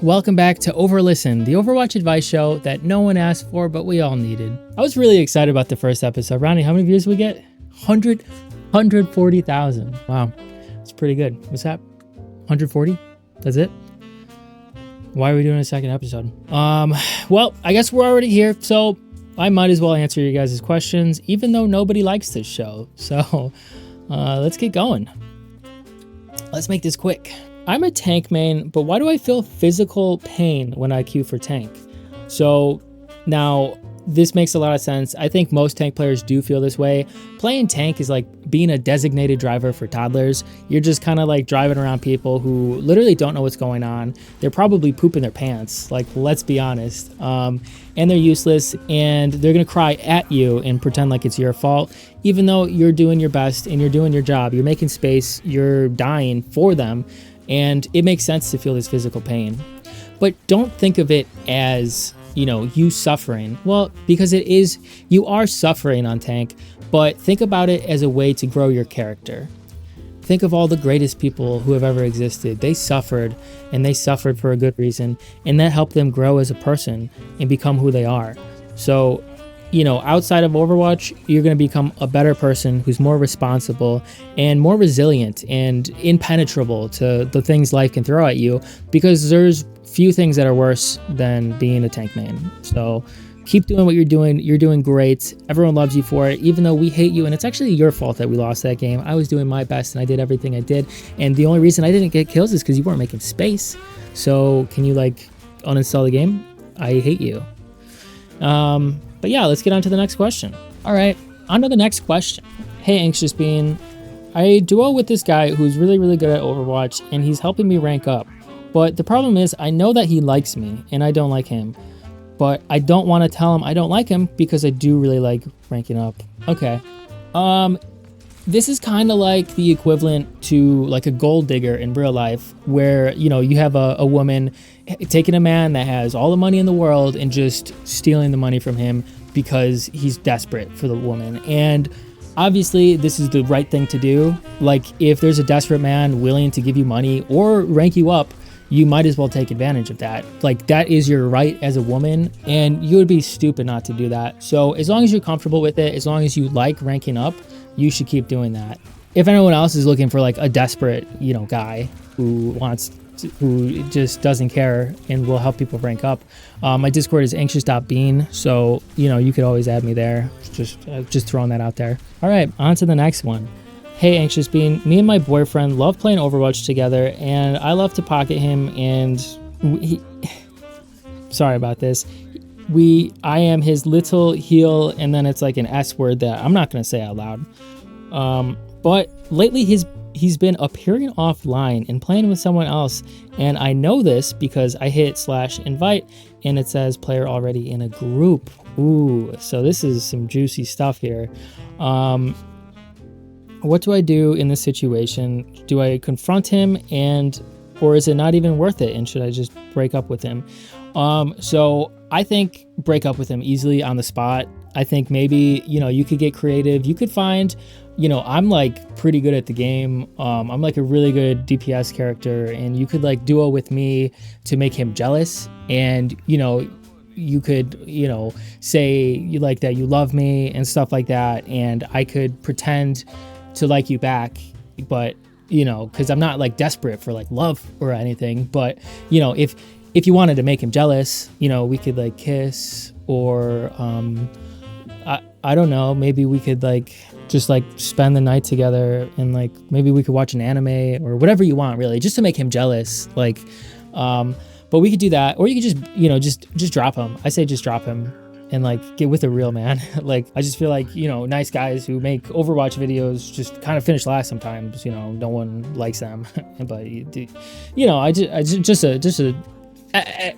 Welcome back to Overlisten, the Overwatch advice show that no one asked for, but we all needed. I was really excited about the first episode. Ronnie, how many views did we get? 140,000. Wow, it's pretty good. What's that? 140? That's it? Why are we doing a second episode? Well, I guess we're already here, so I might as well answer you guys' questions, even though nobody likes this show. So let's get going. Let's make this quick. I'm a tank main, but why do I feel physical pain when I queue for tank? So now this makes a lot of sense. I think most tank players do feel this way. Playing tank is like being a designated driver for toddlers. You're just kind of like driving around people who literally don't know what's going on. They're probably pooping their pants, like, let's be honest. And they're useless, and they're gonna cry at you and pretend like it's your fault, even though you're doing your best and you're doing your job. You're making space, you're dying for them, and it makes sense to feel this physical pain. But don't think of it as, you suffering. Well, because it is, you are suffering on tank, but think about it as a way to grow your character. Think of all the greatest people who have ever existed. They suffered, and they suffered for a good reason, and that helped them grow as a person and become who they are. So, outside of Overwatch, you're going to become a better person who's more responsible and more resilient and impenetrable to the things life can throw at you, because there's few things that are worse than being a tank main. So keep doing what you're doing. You're doing great. Everyone loves you for it, even though we hate you. And it's actually your fault that we lost that game. I was doing my best and I did everything I did. And the only reason I didn't get kills is because you weren't making space. So can you uninstall the game? I hate you. But yeah, let's get on to the next question. All right, on to the next question. Hey, Anxious Bean. I duo with this guy who's really, really good at Overwatch, and he's helping me rank up. But the problem is, I know that he likes me, and I don't like him. But I don't want to tell him I don't like him because I do really like ranking up. Okay. This is kind of like the equivalent to like a gold digger in real life, where, you have a woman taking a man that has all the money in the world and just stealing the money from him because he's desperate for the woman. And obviously this is the right thing to do. Like, if there's a desperate man willing to give you money or rank you up, you might as well take advantage of that. Like, that is your right as a woman, and you would be stupid not to do that. So as long as you're comfortable with it, as long as you like ranking up, you should keep doing that. If anyone else is looking for like a desperate, guy who just doesn't care and will help people rank up, my Discord is anxiousbean, so you could always add me there. Just throwing that out there. All right, on to the next one. Hey, Anxious Bean, me and my boyfriend love playing Overwatch together, and I love to pocket him, and sorry about this. I am his little heel, and then it's like an S word that I'm not going to say out loud. But lately he's been appearing offline and playing with someone else, and I know this because I hit /invite, and it says player already in a group. Ooh, so this is some juicy stuff here. What do I do in this situation? Do I confront him, or is it not even worth it, and should I just break up with him? So I think break up with him easily on the spot. I think maybe, you could get creative. You could find, I'm like pretty good at the game. I'm like a really good DPS character, and you could like duo with me to make him jealous. And, you could, say you like that you love me and stuff like that. And I could pretend to like you back, but, because I'm not like desperate for like love or anything. But, if you wanted to make him jealous, we could like kiss, or I don't know, maybe we could like just like spend the night together, and like maybe we could watch an anime or whatever you want, really, just to make him jealous. Like, but we could do that, or you could just, just drop him. I say just drop him and like get with a real man. Like, I just feel like, nice guys who make Overwatch videos just kind of finish last sometimes. No one likes them, but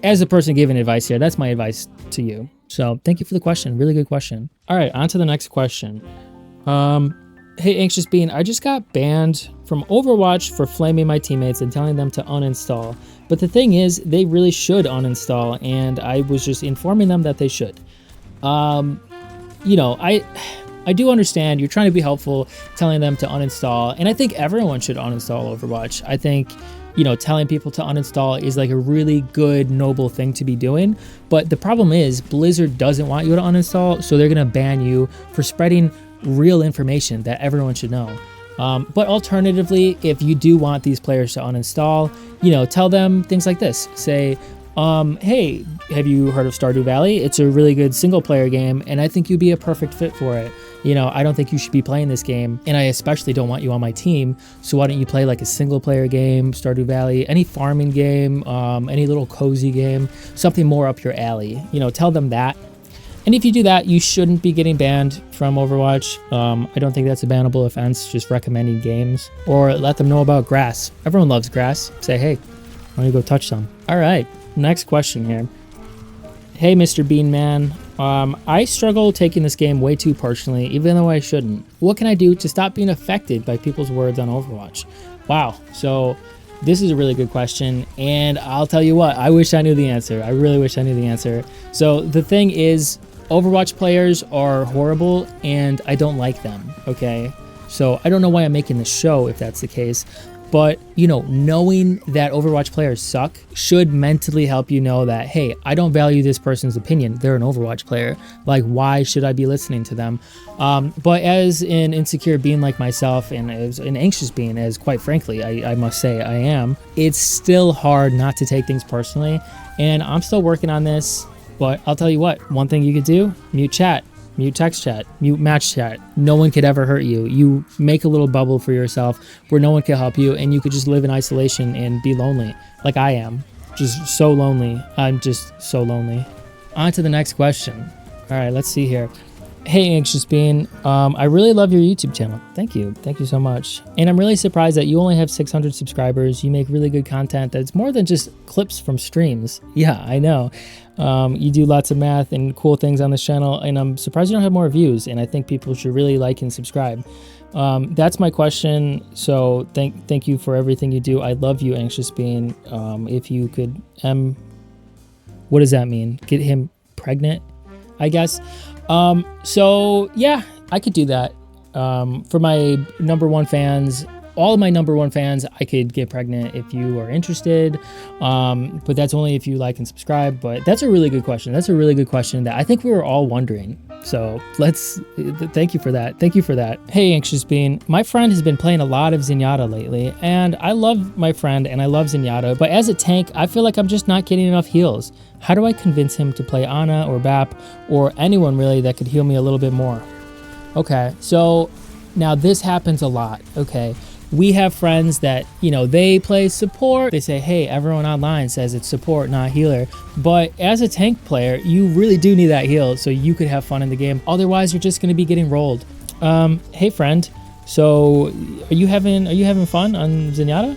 as a person giving advice here, that's my advice to you. So thank you for the question. Really good question. All right, on to the next question. Hey, Anxious Bean, I just got banned from Overwatch for flaming my teammates and telling them to uninstall. But the thing is, they really should uninstall, and I was just informing them that they should. I do understand you're trying to be helpful, telling them to uninstall, and I think everyone should uninstall Overwatch. I think you know, telling people to uninstall is like a really good, noble thing to be doing. But the problem is Blizzard doesn't want you to uninstall, so they're gonna ban you for spreading real information that everyone should know. But alternatively, if you do want these players to uninstall, you know, tell them things like this. Say, hey, have you heard of Stardew Valley? It's a really good single player game, and I think you'd be a perfect fit for it. You know, I don't think you should be playing this game, and I especially don't want you on my team, so why don't you play like a single player game, Stardew Valley, any farming game, any little cozy game, something more up your alley. You know, tell them that. And if you do that, you shouldn't be getting banned from Overwatch. I don't think that's a bannable offense, just recommending games. Or let them know about grass. Everyone loves grass. Say, hey, why don't you go touch some? All right, next question here. Hey, Mr. Bean Man. I struggle taking this game way too personally, even though I shouldn't. What can I do to stop being affected by people's words on Overwatch? Wow, so this is a really good question, and I'll tell you what, I wish I knew the answer. I really wish I knew the answer. So the thing is, Overwatch players are horrible, and I don't like them, okay? So I don't know why I'm making this show if that's the case. But, you know, knowing that Overwatch players suck should mentally help you know that, hey, I don't value this person's opinion. They're an Overwatch player. Like, why should I be listening to them? But as an insecure being like myself, and as an anxious being, as quite frankly, I must say I am, it's still hard not to take things personally. And I'm still working on this. But I'll tell you what, one thing you could do, mute chat. Mute text chat, mute match chat. No one could ever hurt you. You make a little bubble for yourself where no one can help you, and you could just live in isolation and be lonely, like I am. Just so lonely. I'm just so lonely. On to the next question. All right, let's see here. Hey, Anxious Bean. I really love your YouTube channel. Thank you. Thank you so much. And I'm really surprised that you only have 600 subscribers. You make really good content that's more than just clips from streams. Yeah, I know. You do lots of math and cool things on this channel, and I'm surprised you don't have more views, and I think people should really like and subscribe. That's my question. So thank you for everything you do. I love you, Anxious Bean. If you could, what does that mean? Get him pregnant, I guess. So yeah, I could do that. For my #1 fans, all of my #1 fans, I could get pregnant if you are interested. But that's only if you like and subscribe. But that's a really good question. That's a really good question that I think we were all wondering. So thank you for that. Thank you for that. Hey, Anxious Bean. My friend has been playing a lot of Zenyatta lately, and I love my friend and I love Zenyatta, but as a tank, I feel like I'm just not getting enough heals. How do I convince him to play Ana or BAP or anyone really that could heal me a little bit more? Okay, so now this happens a lot, okay? We have friends that, you know, they play support. They say, hey, everyone online says it's support, not healer. But as a tank player, you really do need that heal so you could have fun in the game. Otherwise, you're just going to be getting rolled. Hey, friend. So are you having fun on Zenyatta?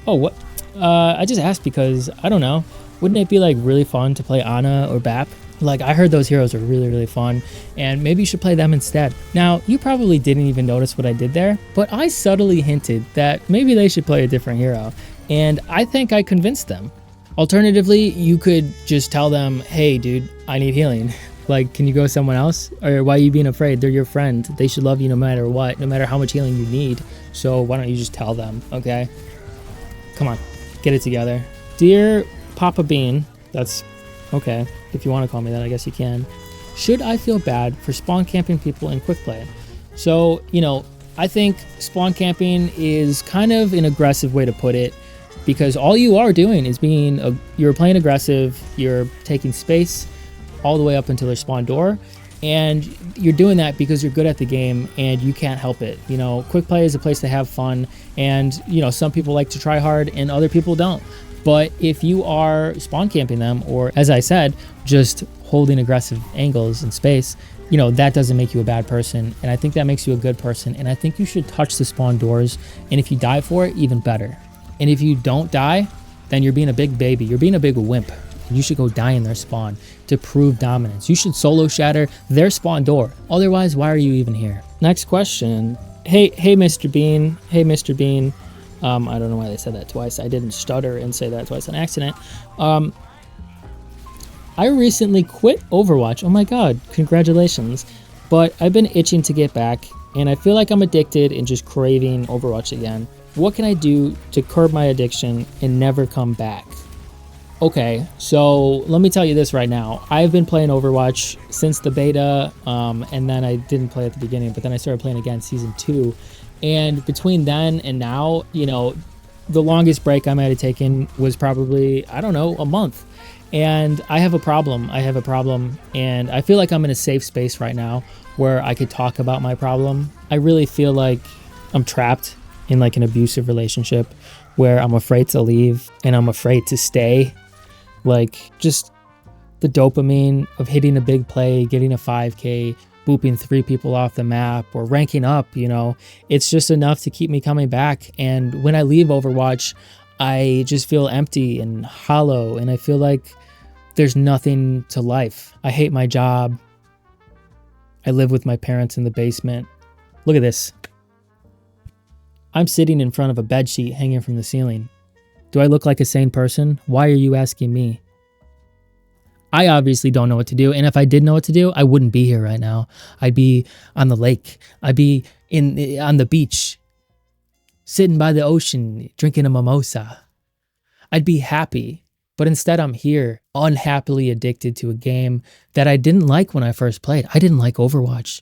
Oh, what? I just asked because, I don't know. Wouldn't it be like really fun to play Ana or BAP? Like, I heard those heroes are really, really fun, and maybe you should play them instead. Now, you probably didn't even notice what I did there, but I subtly hinted that maybe they should play a different hero, and I think I convinced them. Alternatively, you could just tell them, hey, dude, I need healing. Like, can you go someone else? Or why are you being afraid? They're your friend. They should love you no matter what, no matter how much healing you need. So why don't you just tell them, okay? Come on, get it together. Dear Papa Bean, that's okay. If you want to call me that, I guess you can. Should I feel bad for spawn camping people in quick play? So, you know, I think spawn camping is kind of an aggressive way to put it, because all you are doing is you're playing aggressive, you're taking space all the way up until their spawn door, and you're doing that because you're good at the game and you can't help it. You know, quick play is a place to have fun, and, you know, some people like to try hard and other people don't. But if you are spawn camping them, or as I said, just holding aggressive angles in space, you know, that doesn't make you a bad person. And I think that makes you a good person. And I think you should touch the spawn doors. And if you die for it, even better. And if you don't die, then you're being a big baby. You're being a big wimp. And you should go die in their spawn to prove dominance. You should solo shatter their spawn door. Otherwise, why are you even here? Next question. Hey, Mr. Bean. Hey, Mr. Bean. I don't know why they said that twice. I didn't stutter and say that twice on accident. I recently quit Overwatch. Oh my god, congratulations. But I've been itching to get back, and I feel like I'm addicted and just craving Overwatch again. What can I do to curb my addiction and never come back? Okay, so let me tell you this right now. I've been playing Overwatch since the beta, and then I didn't play at the beginning, but then I started playing again season 2. And between then and now, you know, the longest break I might have taken was probably, I don't know, a month. And I have a problem. And I feel like I'm in a safe space right now where I could talk about my problem. I really feel like I'm trapped in like an abusive relationship where I'm afraid to leave and I'm afraid to stay. Like, just the dopamine of hitting a big play, getting a 5K, booping 3 people off the map, or ranking up, you know, it's just enough to keep me coming back. And when I leave Overwatch, I just feel empty and hollow, and I feel like there's nothing to life. I hate my job. I live with my parents in the basement. Look at this. I'm sitting in front of a bedsheet hanging from the ceiling. Do I look like a sane person? Why are you asking me? I obviously don't know what to do, and if I did know what to do, I wouldn't be here right now. I'd be on the lake. I'd be on the beach, sitting by the ocean, drinking a mimosa. I'd be happy, but instead I'm here, unhappily addicted to a game that I didn't like when I first played. I didn't like Overwatch.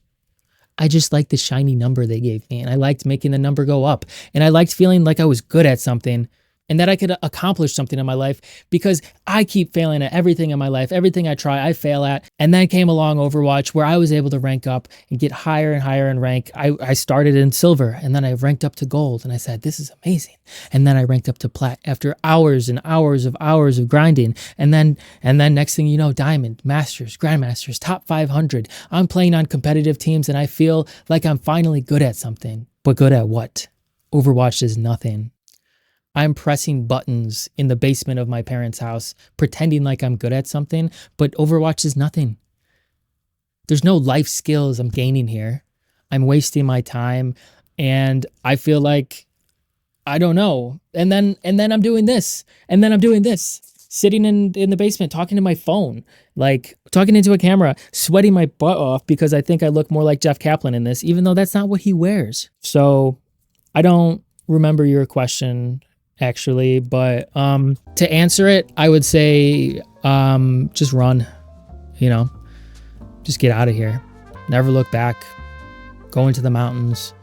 I just liked the shiny number they gave me, and I liked making the number go up, and I liked feeling like I was good at something and that I could accomplish something in my life, because I keep failing at everything in my life. Everything I try, I fail at. And then came along Overwatch, where I was able to rank up and get higher and higher in rank. I started in silver, and then I ranked up to gold, and I said, this is amazing. And then I ranked up to plat after hours and hours of grinding. And then next thing you know, diamond, masters, grandmasters, top 500. I'm playing on competitive teams, and I feel like I'm finally good at something. But good at what? Overwatch is nothing. I'm pressing buttons in the basement of my parents' house, pretending like I'm good at something, but Overwatch is nothing. There's no life skills I'm gaining here. I'm wasting my time, and I feel like, I don't know. And then I'm doing this, and then I'm doing this, sitting in the basement, talking to my phone, like talking into a camera, sweating my butt off because I think I look more like Jeff Kaplan in this, even though that's not what he wears. So I don't remember your question, actually, but to answer it, I would say just run, you know, just get out of here, never look back, go into the mountains,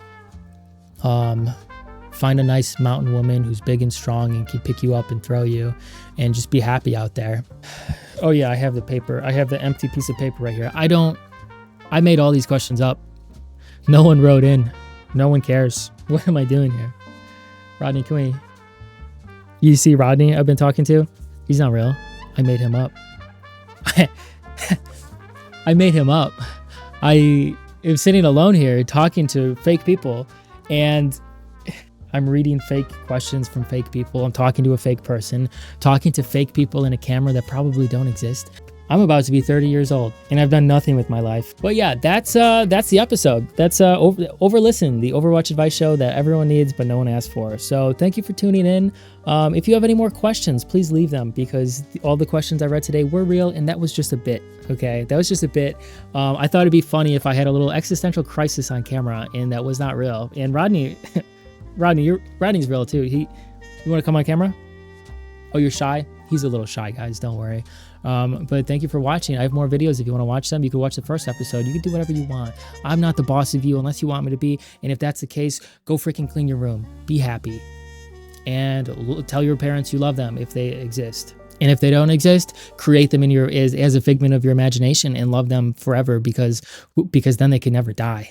find a nice mountain woman who's big and strong and can pick you up and throw you, and just be happy out there. Oh yeah, I have the paper. I have the empty piece of paper right here. I made all these questions up. No one wrote in. No one cares. What am I doing here? Rodney, can we... You see Rodney I've been talking to? He's not real. I made him up. I made him up. I am sitting alone here talking to fake people, and I'm reading fake questions from fake people. I'm talking to a fake person, talking to fake people in a camera that probably don't exist. I'm about to be 30 years old, and I've done nothing with my life. But yeah, that's the episode. That's Overlisten, the Overwatch advice show that everyone needs but no one asked for. So thank you for tuning in. If you have any more questions, please leave them, because all the questions I read today were real, and that was just a bit. Okay, that was just a bit. I thought it'd be funny if I had a little existential crisis on camera, and that was not real. And Rodney's real too. You want to come on camera? Oh, you're shy? He's a little shy, guys. Don't worry. But thank you for watching. I have more videos if you want to watch them. You can watch the first episode. You can do whatever you want. I'm not the boss of you unless you want me to be. And if that's the case, go freaking clean your room. Be happy. And tell your parents you love them if they exist. And if they don't exist, create them in as a figment of your imagination and love them forever, because then they can never die.